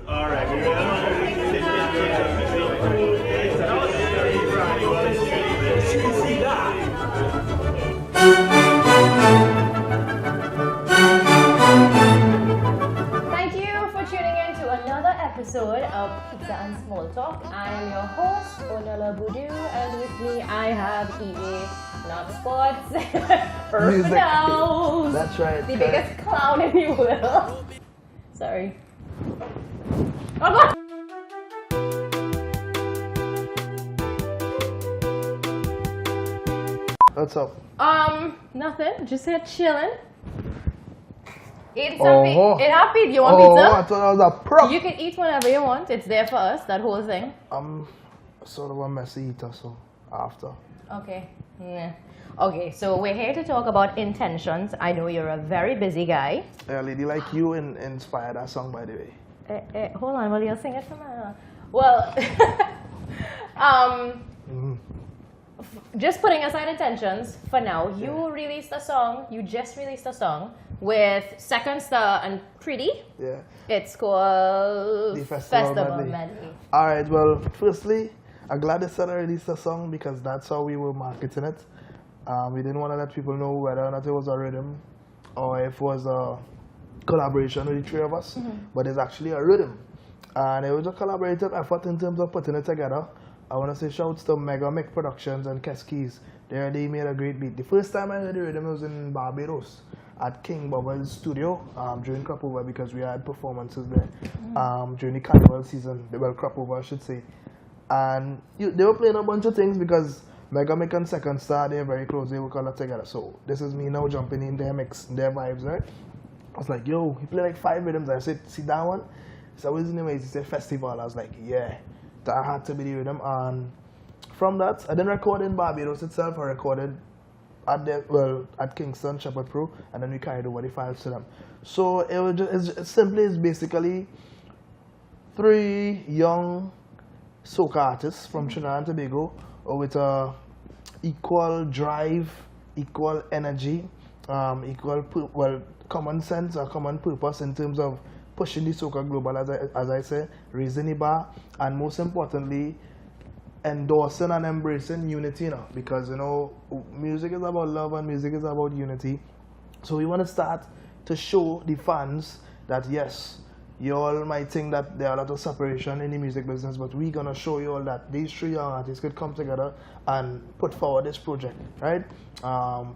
All right. Thank you for tuning in to another episode of Pizza and Small Talk. I am your host, Onela Budu, and with me I have EA, not sports, Erphaan Alves. That's right. The biggest clown in the world. Sorry. Oh, God. What's up? Nothing. Just here chilling. Eating Oh. something. Eat happy. Do you want I pizza? thought that was a prop. You can eat whenever you want. It's there for us, that whole thing. I'm sort of a messy eater, so after. Okay. Yeah. Okay, so we're here to talk about intentions. I know you're a very busy guy. A lady like you inspired that song, by the way. Hold on, while you'll sing it from well, just putting aside intentions for now, you just released a song with Second Star and Pretty. Yeah. It's called The Festival Medley. Alright, well, firstly, I'm glad they said I released a song because that's how we were marketing it. We didn't want to let people know whether or not it was a rhythm or if it was a collaboration with the three of us, but it's actually a rhythm. And it was a collaborative effort in terms of putting it together. I want to say shouts to Mega Mick Productions and Keskies. They made a great beat. The first time I heard the rhythm was in Barbados at King Bubba's studio during Crop Over because we had performances there during the carnival season, well, Crop Over I should say. And they were playing a bunch of things because Mega Mick and Second Star, they're very close, they work a lot together. So this is me now jumping in their mix, their vibes, right? I was like, yo, he played like 5 rhythms. I said, see that one? So what's the name? He said Festival. I was like, yeah, that had to be the rhythm. And from that, I didn't record in Barbados itself. I recorded at Kingston, Shepherd Pro, and then we carried over the files to them. So it was it's basically 3 young soca artists from Trinidad and Tobago with a equal drive, equal energy, common sense or common purpose in terms of pushing the soca global, as I say, raising the bar, and most importantly, endorsing and embracing unity now, because music is about love and music is about unity. So we want to start to show the fans that yes, you all might think that there are a lot of separation in the music business, but we're gonna show you all that these 3 young artists could come together and put forward this project, right?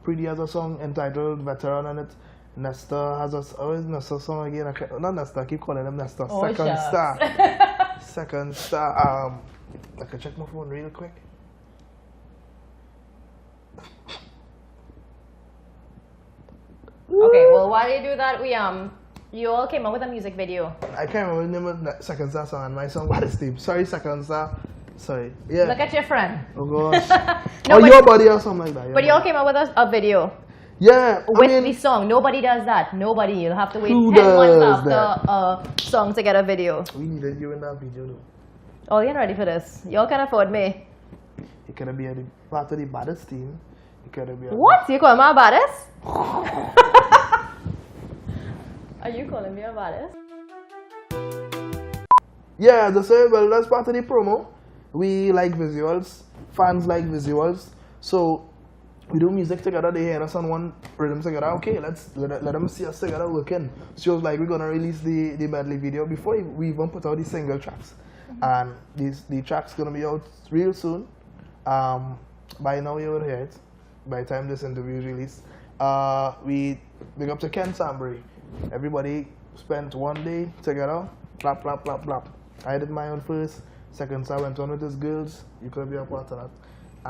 Pretty has a song entitled Veteran on it. Nesta has a Nesta song again. Not Nesta, I keep calling them Nesta. Second Star. Second Star. I can check my phone real quick. Okay, well, while you do that, you all came up with a music video. I can't remember the name of the Second Star song and my song. What is the name? Sorry, Second Star. Sorry. Yeah. Look at your friend. Oh gosh. No, or but, your body or something like that. But you all came up with a video. Yeah. With the song. Nobody does that. Nobody. You'll have to wait 10 Who months does after that? a song to get a video. We needed you in that video though. Oh, you're ready for this. Y'all can afford me. You could be part of the baddest team. You could be. What? You call me a baddest? Are you calling me a baddest? Yeah, that's part of the promo. We like visuals. Fans like visuals. So we do music together. They hear us on one rhythm together. Okay, let them see us together working. She was like, we're gonna release the medley video before we even put out the single tracks. And the track's gonna be out real soon. By now you will hear it. By the time this interview is released. We big up to Ken Sambury. Everybody spent 1 day together. Plap, plap, plap, plap. I did my own first. Second, so I went on with his girls. You could be a part of that.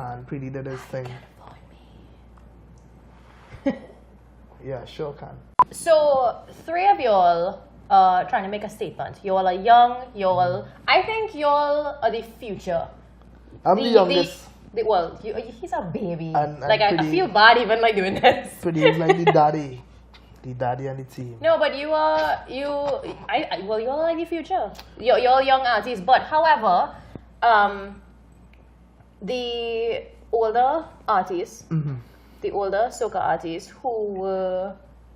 And Pretty did his thing. Yeah, sure can. So, 3 of y'all trying to make a statement. Y'all are young. I think y'all are the future. I'm the youngest. He's a baby. And I feel bad even doing this. Pretty is like the daddy. The daddy and the team. No, but you're like the future. You're young artists, but however, the older artists, the older soca artists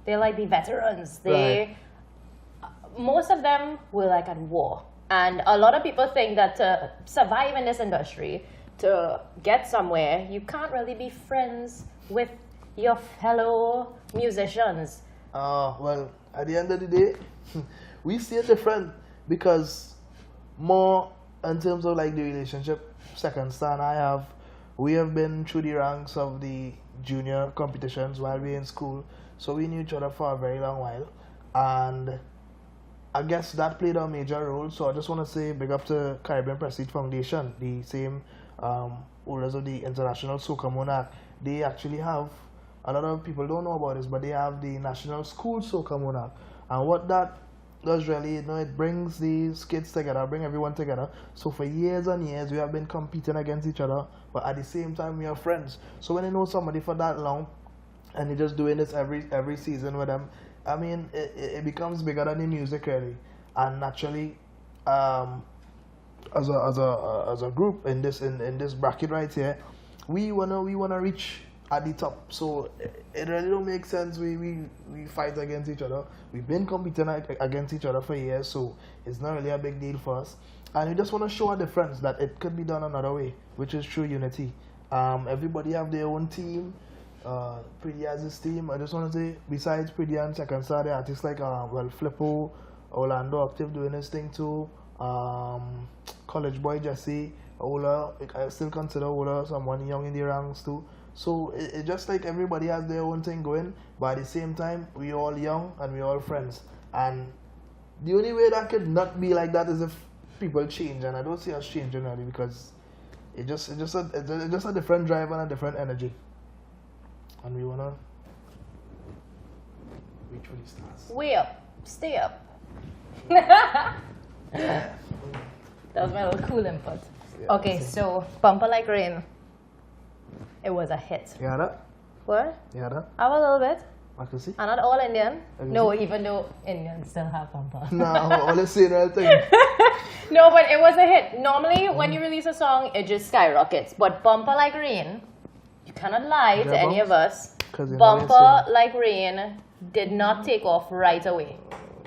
they're like the veterans. most of them were like at war. And a lot of people think that to survive in this industry, to get somewhere, you can't really be friends with your fellow musicians. Well, at the end of the day, we see it different because more in terms of like the relationship, second star and we have been through the ranks of the junior competitions while we were in school, so we knew each other for a very long while, and I guess that played a major role. So I just want to say big up to Caribbean Prestige Foundation, the same owners of the International Soca Monarch. They actually have, a lot of people don't know about this, but they have the National School Soca Monarch. And what that does really, it brings these kids together, bring everyone together. So for years and years, we have been competing against each other, but at the same time, we are friends. So when you know somebody for that long, and you're just doing this every season with them, I mean, it becomes bigger than the music really. And naturally, as a group in this bracket right here, we wanna reach at the top. So it really don't make sense we fight against each other. We've been competing against each other for years, so it's not really a big deal for us. And we just want to show a difference that it could be done another way, which is through unity. Everybody have their own team. Pretty has his team. I just want to say, besides Pretty and Second Star, the artists like Flippo, Orlando Active doing his thing too. College boy Jesse, Ola, I still consider Ola someone young in the ranks too. So it just like everybody has their own thing going, but at the same time, we all young and we all friends. And the only way that could not be like that is if people change, and I don't see us changing really, because it's just a different drive and a different energy. And we wanna reach for the stars. Way up, stay up. That was my little cool input. Yeah, okay, so Bumper Like Rain. It was a hit. You heard that? What? You heard that? Have a little bit. I can see. I'm not all Indian. I can No, see. even though Indians still have bumper. No, all the same thing. No, but it was a hit. Normally, when you release a song, it just skyrockets. But Bumper Like Rain, you cannot lie to any of us. 'Cause you know Bumper Like Rain did not take off right away.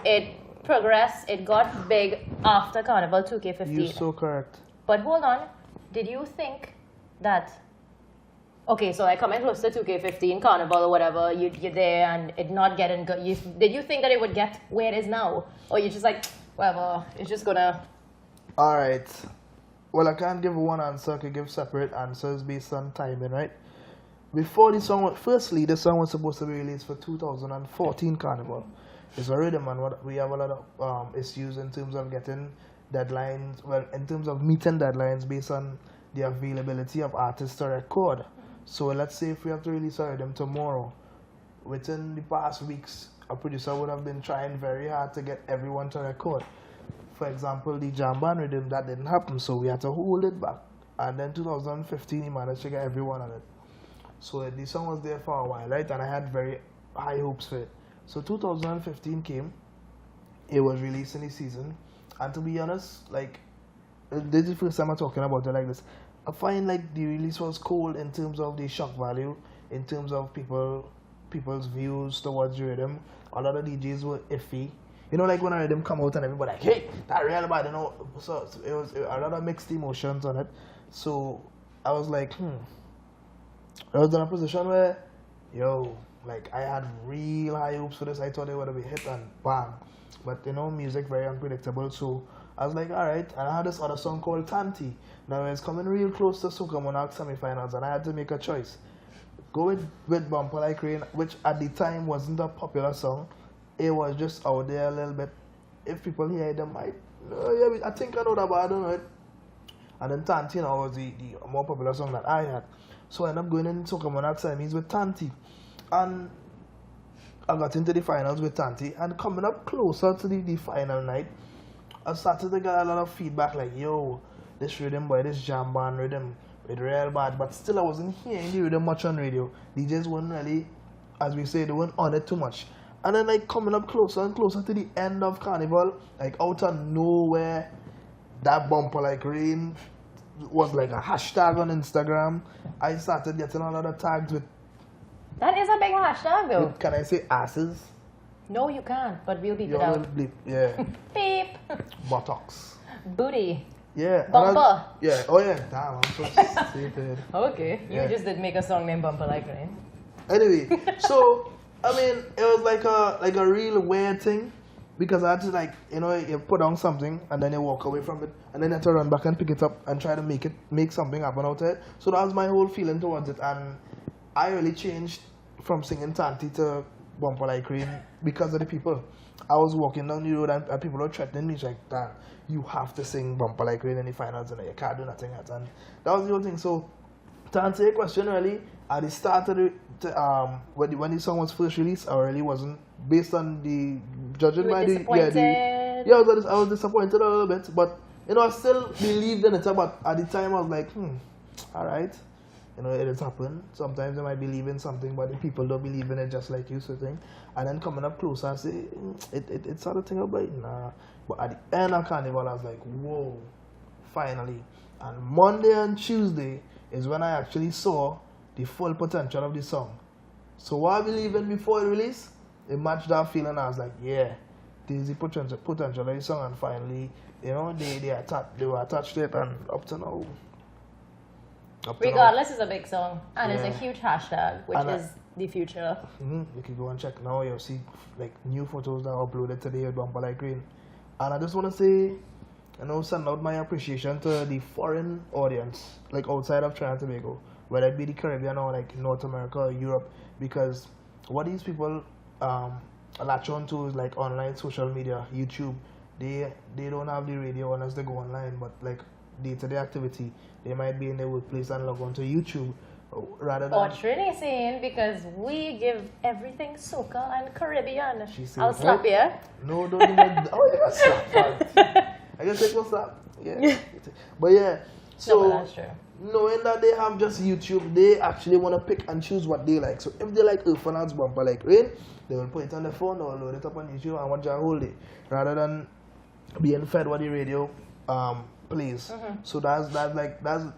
It progressed. It got big after Carnival 2K15. You're so correct. But hold on, did you think that? Okay, so I come in close to 2K15 Carnival or whatever. You're there and it not getting good. Did you think that it would get where it is now, or you're just like, whatever, it's just gonna? All right. Well, I can't give one answer. I can give separate answers based on timing, right? Before the song, firstly, the song was supposed to be released for 2014 Carnival. It's a rhythm, and what we have a lot of issues in terms of getting deadlines. Well, in terms of meeting deadlines based on the availability of artists to record. So let's say if we have to release a rhythm tomorrow, within the past weeks, a producer would have been trying very hard to get everyone to record. For example, the Jamban rhythm, that didn't happen, so we had to hold it back. And then 2015, he managed to get everyone on it. So the song was there for a while, right? And I had very high hopes for it. So 2015 came, it was released in the season. And to be honest, like, this is the first time I'm talking about it like this. I find like the release was cold in terms of the shock value, in terms of people's views towards the rhythm. A lot of DJs were iffy. You know, like when a rhythm come out and everybody like, hey, that real bad, you know. So it was a lot of mixed emotions on it. So I was like, I was in a position where, like I had real high hopes for this. I thought it would have been hit and bang. But you know, music very unpredictable. So I was like, alright. And I had this other song called Tanti. Now it's coming real close to Soca Monarch semi-finals, and I had to make a choice. Go with Bumper Like Rain, which at the time wasn't a popular song. It was just out there a little bit. If people hear it, they might, I think I know that, but I don't know it. And then Tanti was the more popular song that I had. So I ended up going in Soca Monarch semis with Tanti. And I got into the finals with Tanti. And coming up closer to the final night, I started to get a lot of feedback like, this rhythm boy, this jam band rhythm, it's real bad. But still I wasn't hearing the rhythm much on radio. DJs weren't really, as we say, they weren't on it too much. And then like coming up closer and closer to the end of Carnival, like out of nowhere, that Bumper Like Rain was like a hashtag on Instagram. I started getting a lot of tags with, That is a big hashtag though. can I say asses? No, you can't, but we'll beep You it out. will bleep. Yeah. Beep. Buttocks. Booty. Yeah. Bumper. Yeah. Oh yeah. Damn, I'm so stupid. Okay, Yeah. you just did make a song named Bumper Like Rain. Anyway, so I mean, it was like a real weird thing because I had to you put on something and then you walk away from it and then you have to run back and pick it up and try to make something happen out of it. So that was my whole feeling towards it, and I really changed from singing Tanti to Bumper Like Rain because of the people. I was walking down the road and people were threatening me, like, "Damn, you have to sing Bumper Like Rain in the finals and you can't do nothing else." And that was the whole thing. So to answer your question, really, at the start of when the song was first released, I really wasn't, based on the judging by the I was disappointed a little bit, but I still believed in it. But at the time, I was like, all right, it has happened. Sometimes I might believe in something, but the people don't believe in it, just like you, sort of thing. And then coming up closer, I say, it's sort of thing about nah. But at the end of Carnival, I was like, whoa, finally. And Monday and Tuesday is when I actually saw the full potential of the song. So what I believed in before it released, it matched that feeling. I was like, yeah, this is the potential of the song, and finally, they were attached to it, and up to now. Regardless, it's a big song, and it's a Yeah. huge hashtag, which is the future. You can go and check now. You'll see new photos that are uploaded today with Bumper Like Rain. And I just want to say, send out my appreciation to the foreign audience, like outside of Trinidad and Tobago, whether it be the Caribbean or like North America or Europe, because what these people latch on to is like online social media, YouTube. They don't have the radio unless they go online, but like day-to-day activity, they might be in their workplace and log on to YouTube rather than... Or Trini saying, because we give everything soca and Caribbean. She I'll slap you. No, don't even... Oh, you got slapped. I guess it was slap. Yeah. But yeah, so... No, but that's true. Knowing that they have just YouTube, they actually want to pick and choose what they like. So if they like Erphaan Alves Bumper Like Rain, they will put it on their phone or load it up on YouTube and watch it whole day, rather than being fed what the radio plays. So that's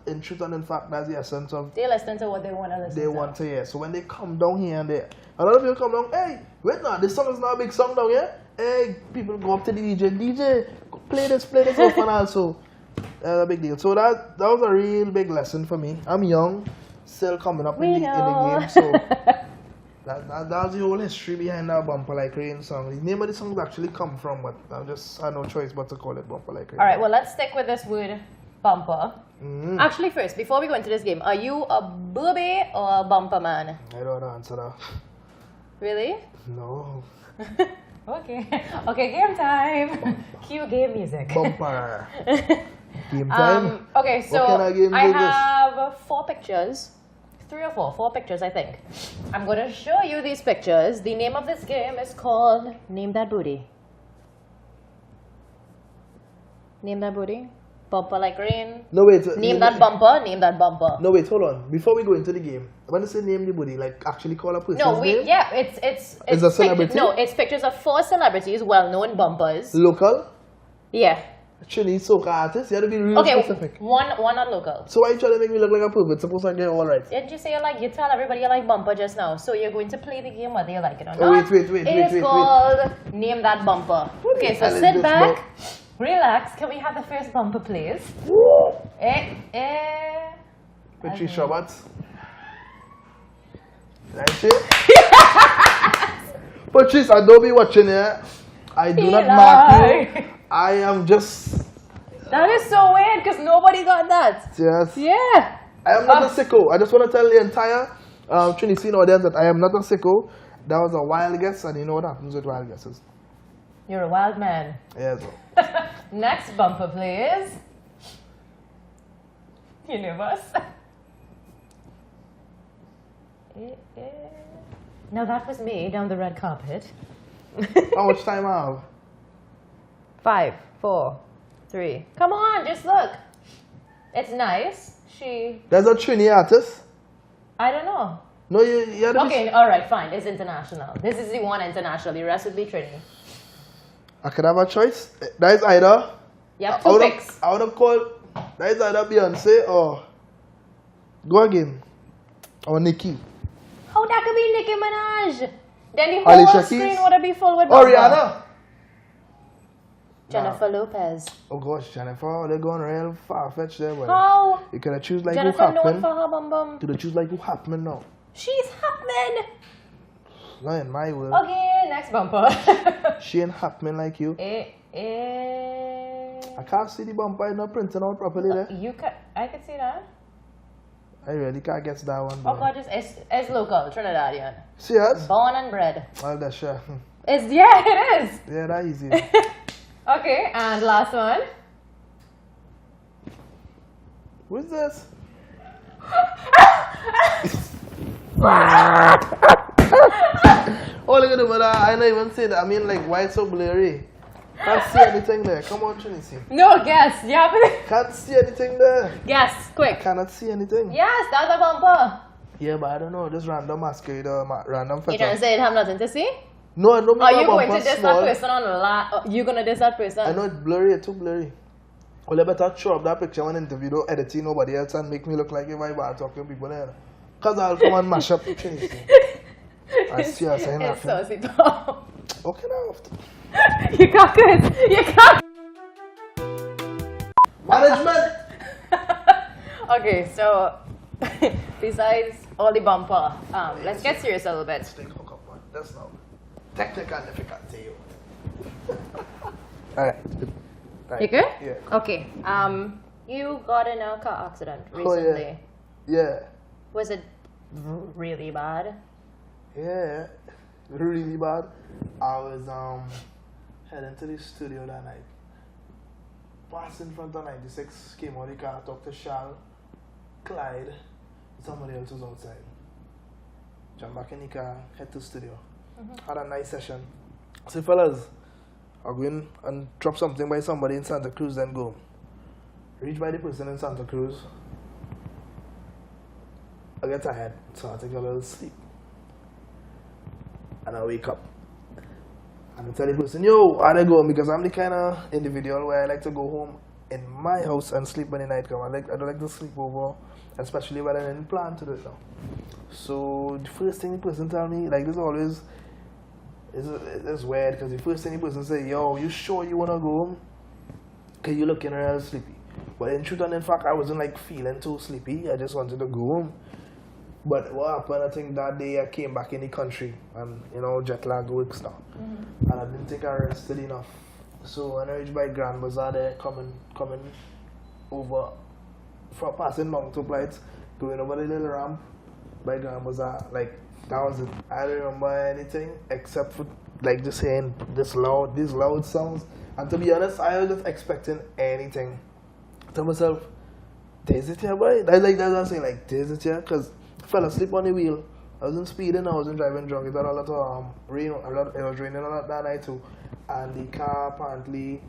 in truth and in fact, that's the essence of... They listen to what they want to listen to. They want to hear. So when they come down here and a lot of people come down, hey, wait now, this song is not a big song down here. Hey, people go up to the DJ, play this Erphaan also. That's a big deal. So that was a real big lesson for me. I'm young, still coming up in the game. So that's the whole history behind that Bumper Like Rain song. The name of the song actually come from, but I had no choice but to call it Bumper Like Rain. Alright, well, let's stick with this word bumper. Actually, first, before we go into this game, are you a booby or a bumper man? I don't answer that. Really? No. Okay, game time. Cue game music. Bumper. Game time? Okay, so what kind of game I is this? have 4 pictures. 3 or 4 pictures, I think. I'm going to show you these pictures. The name of this game is called Name That Booty. Name that booty. Bumper Like Rain. No, wait. Name that bumper. Name that bumper. No, wait, hold on. Before we go into the game, when you say name the booty, like actually call a person's name? Yeah, it's a celebrity? No, it's pictures of 4 celebrities, well-known bumpers. Local? Yeah. Trini soca artist? You have to be real specific. one not local. So why are you trying to make me look like a pervert? Suppose I get all right. Didn't you say you tell everybody you like bumper just now? So you're going to play the game whether you like it or not. Oh, wait. It's called Name That Bumper. Okay, so sit back, relax. Can we have the first bumper, please? Patricia Roberts. That's it? Patrice, I don't be watching here. I do not mark you. I am just... That is so weird because nobody got that. Yes. Yeah. I am not a sicko. I just want to tell the entire Trinity audience that I am not a sicko. That was a wild guess, and you know what happens with wild guesses. You're a wild man. Yes. Next bumper, please. Universe. Now that was me down the red carpet. How much time I have? 5, 4, 3. Come on, just look. It's nice. There's a Trini artist? I don't know. No, you had to Okay, alright, fine. It's international. This is the one international. The rest would be Trini. I could have a choice. That is either... You have 2 picks. I would have called... That is either Beyonce or... Go again. Or Nicki. How that could be Nicki Minaj? Then the whole Alicia screen Keys? would be full with Oh, bumper. Rihanna. Jennifer Lopez. Oh gosh, Jennifer, they're going real far-fetched there, boy. How? You could choose like Jennifer who known happened. for her bum bum. Could choose like who happened now. She's happening. Not in my world. Okay, next bumper. She ain't happening like you. I can't see the bumper, it's not printing out properly there. I can see that. I really can't get that one. Oh god, it's local, Trinidadian. Serious? Born and bred. Well, that's sure. Yeah, it is. Yeah, that easy. Okay, and last one. Who's this? Oh, look at the weather. I don't even see that. I mean, like, why it's so blurry? Can't see anything there. Come on, Trinity. No, guess. Yeah, Can't see anything there. guess, quick. Cannot see anything. Yes, that's a bumper. Yeah, but I don't know. Just random masquerade or random You trying to say it have nothing to see? No, I don't mean Are you going bumper to diss small. that person on you gonna diss that person? I know it's blurry, it's too blurry. Well, I better throw up that picture when interview, don't edit it nobody else and make me look like if I bad talking to people there. Because I'll come and mash up the Trinity. I see her saying that. It's so simple. Okay, now. You can't quit. You can't. Management! Okay, so besides all the bumper, let's get serious a little bit. Stick hook up, man. That's not technical difficulty. Alright. You good? Yeah. Okay. You got in a car accident Oh, recently. yeah. Was it really bad? Yeah. Really bad. I was heading to the studio that night. Passed in front of 96, came out of the car, talked to Shal, Clyde, somebody else was outside. Jump back in the car, head to the studio. Had a nice session. Say, fellas, I'll go in and drop something by somebody in Santa Cruz, then go. Reach by the person in Santa Cruz. I get tired, so I take a little sleep. And I wake up. And I tell the person, yo, I go home because I'm the kind of individual where I like to go home in my house and sleep when the night comes. I don't like to sleep over, especially when I didn't plan to do it now. So the first thing the person tell me, like this always is weird because the first thing the person say, yo, you sure you wanna go home? Cause you looking real sleepy. But in truth and in fact, I wasn't like feeling too sleepy. I just wanted to go home. But what happened, I think that day I came back in the country and, you know, jet lag works now. And I didn't think I rested enough. So when I reached by Grand Bazaar there, coming over, from passing Mountain Flights, going over the little ramp by Grand Bazaar, like, that was it. I don't remember anything except for, like, just hearing these loud sounds. And to be honest, I was just expecting anything. I told myself, there's it here, boy. That's what I'm saying, like, there's it here, because I fell asleep on the wheel. I wasn't speeding, I wasn't driving drunk. It had a lot of rain, it was raining a lot that night too. And the car apparently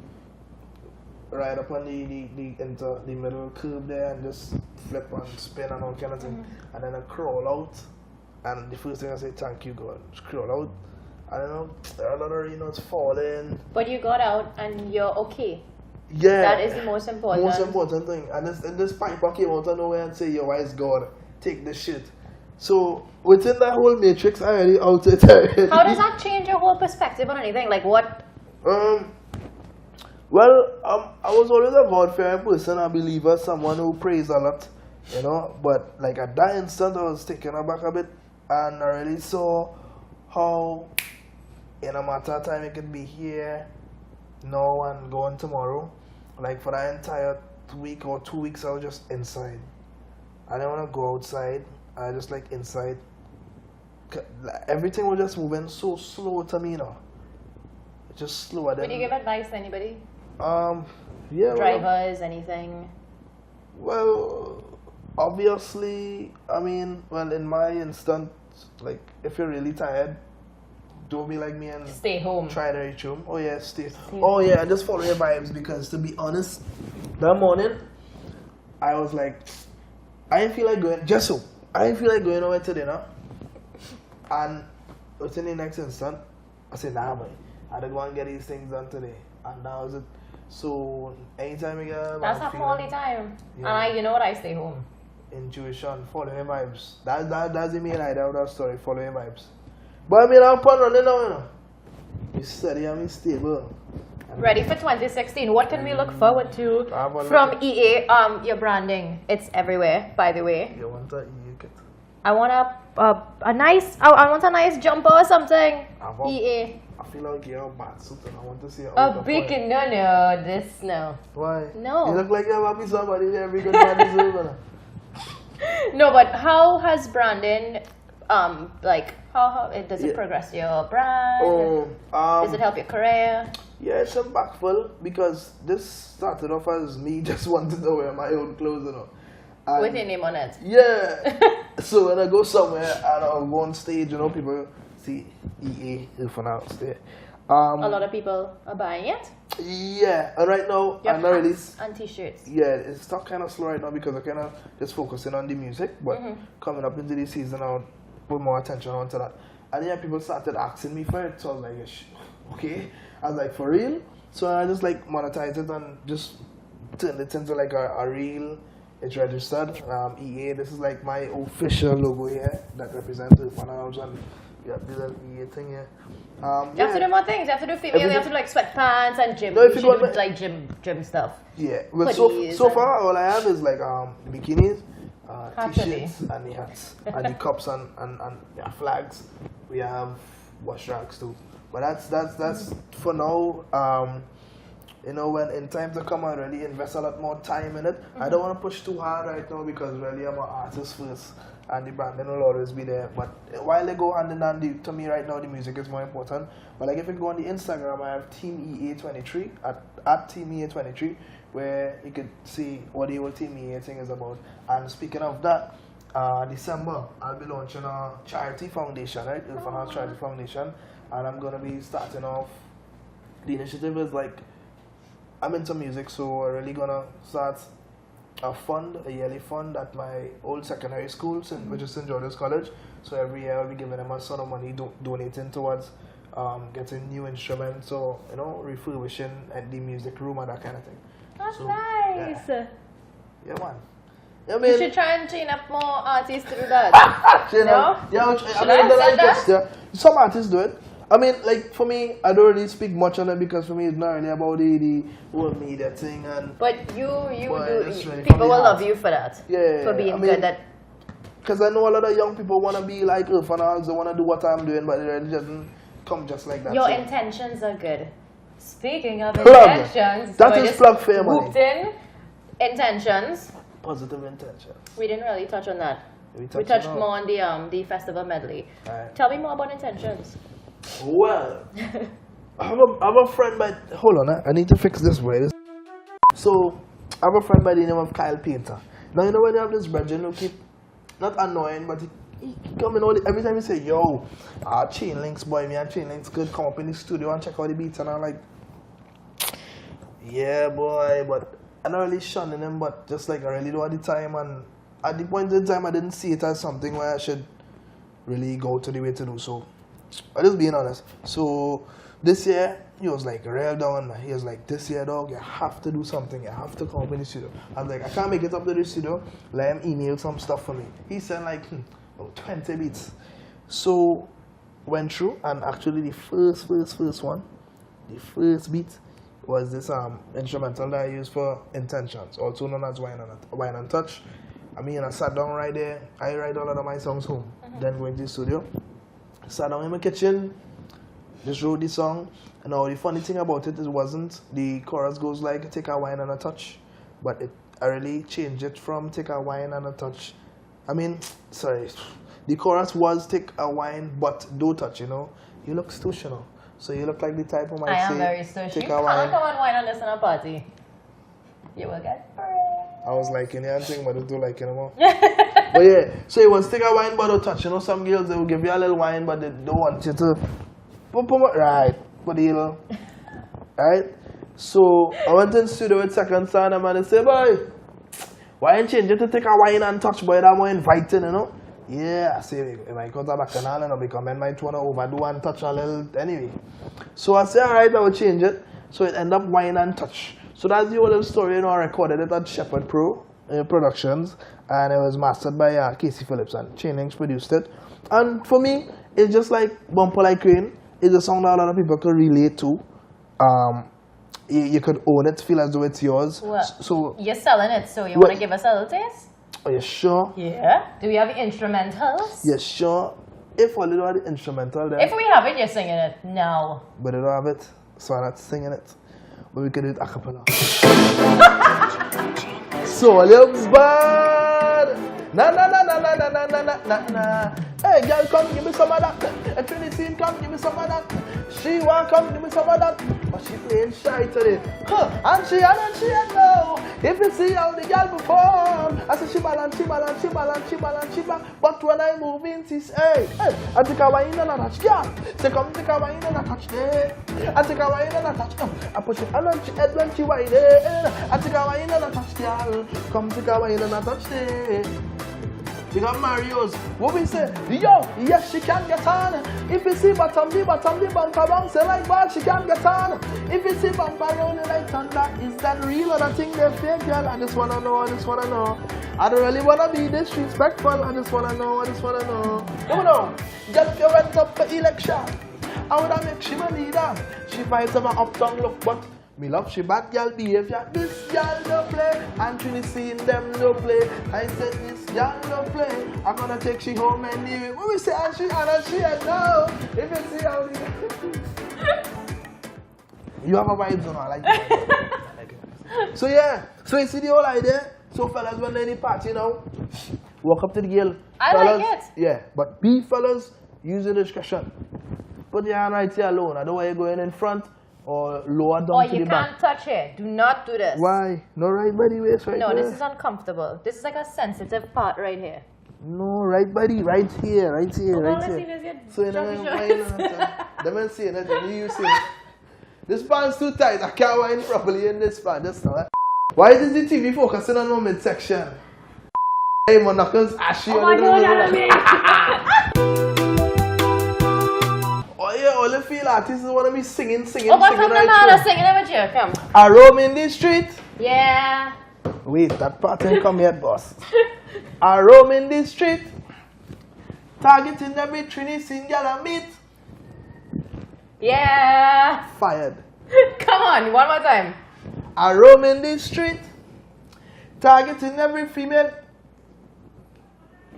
right up on the middle curb there and just flip and spin and all kind of thing. And then I crawl out, and the first thing I say, thank you God. Just crawl out. I don't know, a lot of rain was falling. But you got out and you're okay. Yeah. That is the most important. Most important thing. And this piper came out of nowhere and say, yo, wise God, take this shit. So within that whole matrix, I already out it. How does that change your whole perspective on anything? Like what? Well, I was always a God-fearing person, a believer, someone who prays a lot, you know. But like at that instant, I was taken aback a bit, and I really saw how in a matter of time it could be here now and gone tomorrow. Like for that entire week or 2 weeks, I was just inside. I didn't want to go outside. I just like inside. Everything was just moving so slow to me now. Just slower. Would you give advice to anybody? Yeah. Drivers, anything? Well, obviously, I mean, well, in my instance, like, if you're really tired, don't be like me and stay home. Try to reach home. Oh yeah, stay. Oh yeah, just follow your vibes because to be honest, that morning, I was like, I didn't feel like going. Just so I didn't feel like going over to dinner. And within the next instant, I said, nah, boy, I had to go and get these things done today. And that was it. So, anytime you get that's happening all the time. Yeah. And you know what? I stay home. Intuition, follow your vibes. That's the main idea of that story, follow your vibes. But I mean, I'm running now, you know. You steady and me stable. Ready for 2016. What can we look forward to from EA? Your branding. It's everywhere, by the way. You want a EA kit? I want a nice. I want a nice jumper or something. EA. I feel like you're a bad suit and I want to see a big no. This no. Why? No. You look like you're happy somebody there. Every good man deserves. No, but how has branding, like, how does it progress your brand? Does it help your career? Yeah, it's impactful because this started off as me just wanting to wear my own clothes, you know. And with your name on it? Yeah. So when I go somewhere and I'll go on stage, you know, people see EA Erphaan Alves there. A lot of people are buying it? Yeah, and right now your I'm not really. And t-shirts. Yeah, it's still kind of slow right now because I kind of just focusing on the music, but coming up into the season I'll put more attention onto that. And yeah, people started asking me for it, so I was like, okay. I was like, for real? So I just like monetize it and just turn it into like a real. It's registered. EA. This is like my official logo here that represents Erphaan Alves, and yeah, this is EA thing here. You have to do more things. You have to do female. You have to do like sweatpants and gym. No, if you should do do like gym stuff. Yeah, well, so far all I have is like bikinis, t-shirts, and the hats, and the cups and yeah, flags. We have wash rags too. But that's for now. You know, when in time to come, I really invest a lot more time in it. I don't want to push too hard right now because really I'm an artist first, and the branding will always be there. But while they go hand in hand, to me right now the music is more important. But like if you go on the Instagram, I have Team EA23 at Team EA23, where you could see what the whole Team EA thing is about. And speaking of that, December I'll be launching a charity foundation, right? Erphaan Alves Charity Foundation, and I'm gonna be starting off. The initiative is like, I'm into music, so we're really gonna start a yearly fund at my old secondary school, which is St. George's College. So every year I'll be giving them a sum of money, donating towards getting new instruments, or you know, refurbishing at the music room and that kind of thing. That's so, nice. Yeah, man. I mean, you should try and train up more artists to do that. Some artists do it. I mean, like for me, I don't really speak much on it because for me it's not really about the whole media thing and. But people will love you for that. Yeah, for being good at. Because I know a lot of young people want to be like Erphaan Alves, they want to do what I'm doing, but it really doesn't come just like that. Your intentions are good. Speaking of intentions, that is plug fair money. In intentions. Positive intentions. We didn't really touch on that. We touched more on the festival medley. Right. Tell me more about intentions. Well, I have a friend by. Hold on, I need to fix this way. So, I have a friend by the name of Kyle Painter. Now, you know when you have this brethren who keep, not annoying, but he come in every time he say, yo, Chain Links, boy, me and Chain Links could come up in the studio and check out the beats. And I'm like, yeah, boy, but I'm not really shunning him, but just like I really do at the time. And at the point in time, I didn't see it as something where I should really go to the way to do so. I'm just being honest. So this year he was like real down, man. He was like, this year, dog, you have to do something. You have to come up in the studio. I was like, I can't make it up to the studio. Let him email some stuff for me. He sent like 20 beats. So went through, and actually the first one, the first beat was this instrumental that I used for Intentions, also known as Wine and Touch. I mean, I sat down right there. I write all of my songs home, then go into the studio. Sat down in my kitchen, just wrote the song. And now the funny thing about it is, wasn't the chorus goes like take a wine and a touch, but I really changed it from take a wine and a touch. I mean, sorry, the chorus was take a wine but don't touch. You know, you look stoush, you know. So you look like the type of man. I am very stoush. You can't come and wine on this in a party. You will get free. I was like, you know, thing, but I don't like it anymore. But yeah, so it was take a wine but don't touch. You know, some girls, they will give you a little wine, but they don't want you to right, but deal. Right? So I went in the studio with second son, and man say, boy, why ain't change it to take a wine and touch, boy, that more inviting, you know? Yeah, I say, it might cut back canal and because men might want to overdo and touch a little anyway. So I say, alright, I will change it. So it end up wine and touch. So that's the whole story, you know. I recorded it at Shepherd Pro Productions, and it was mastered by Casey Phillips, and Chain Links produced it. And for me, it's just like Bumper Like Rain. It's a song that a lot of people could relate to. You could own it, feel as though it's yours. Well, so you're selling it, so you want to give us a little taste? Are you sure? Yeah. Do we have instrumentals? You sure? If we don't have the instrumental then. If we have it, you're singing it. No. But I don't have it, so I'm not singing it. But we can do it a cappella. So lips bad. Na na na na na na na na na na. Hey girl, come give me some of that. A Trinity, come give me some of that. She want come give me some of that. But she playing shy today. And she know. If you see how the girl perform, I say she balance. But when I move in, she say, hey, I take her wine and I touch, girl. Say come take her wine and I touch there. I take her wine and I touch. I push it on she head when she wine there. I take her wine and I touch, girl. Come take her wine and I touch there. We got Mario's. What we say? Yo, yes, she can get on. If you see bottom, the bumper bounce like ball, she can get on. If you see bumper rolling like thunder, is that real or that thing they're fake, girl? I just wanna know. I don't really wanna be disrespectful. I just wanna know. You know, girl, if you went up for election, I woulda make she my leader. She fights over uptown look, but me love she bad girl behavior. This girl no play, and Trinity in them no play. I said this girl no play. I'm gonna take she home anyway. What we say and she no. If you see how you have a vibe, so no, I like it. So yeah, so you see the whole idea. So fellas, when they're in the party now, walk up to the girl. I fellas, like it. Yeah, but be fellas, use your discretion. Put your hand right here alone. I don't want you going in front or lower down to the back. You can't touch it. Do not do this. Why? No right by the waist right No, there. this is uncomfortable. This is like a sensitive part right here. No, right by the, right here. Well, Right let's see, here. So you know, shorts. them ain't seeing it, you see it. This pant's too tight. I can't wind properly in this pant. Just now. Why is the TV focusing on my midsection? Hey, my knuckles ashy. Oh my God, Anami. Oh yeah, all the feel artists want to be singing Oh, but singing from the right man through. singing it with you. Come. I roam in the street. Yeah. Wait, that part ain't come yet, boss. I roam in the street, targeting every Trini scene girl I meet. Yeah. Fired. Come on, one more time. I roam in the street, targeting every female.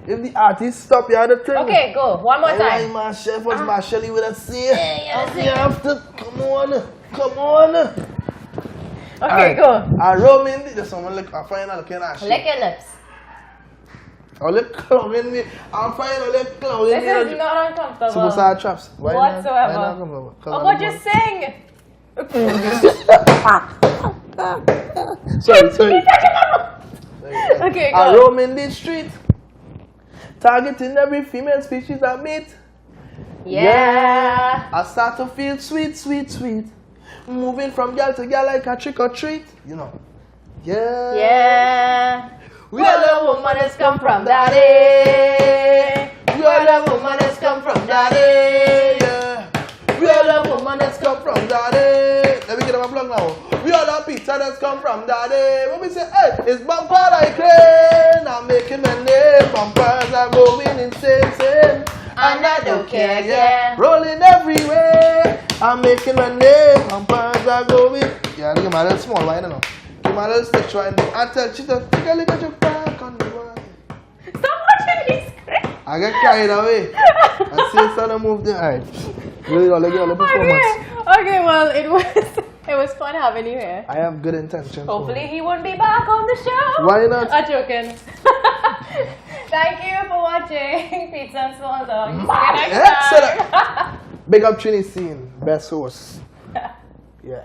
If the artist stop, you have to turn. Okay, go. One more time. My chef was Marshall with a C. Yeah, You have to, come on. Okay, Alright. go. I roam in the, just someone look, I find looking at shit. Lick your lips. I look clown in me. I'm fine, I look clown in me. This is not uncomfortable. Suicide traps. Why whatsoever. not uncomfortable? Oh, but just sing. Sorry. Okay, I go. roam in the street, targeting every female species I meet. Yeah. I start to feel sweet. Moving from girl to girl like a trick or treat. You know. Yeah. We are the woman that's come from daddy. We are the woman that's come from daddy. Yeah. We are the woman that's come from daddy. Let me get my plug now. We are the pizza that's come from daddy. When we say, hey, it's bumper like rain. I'm making my name. Bumpers are going insane. And I don't care, yeah. Rolling everywhere. I'm making my name. Bumpers are going. Yeah, look at my little small wine now. Give my little stick wine. I tell you to take a look at your back on the wine. Stop watching this script. I get carried away. I see it's on a move there. Alright. Really, I'll get all the performance. Okay, well, it was fun having you here. I have good intentions. Hopefully he won't be back on the show. Why not? I'm joking. Thank you for watching Pizza and Small Talk. See you next time. Big up Trini Scene. Best host. Yeah.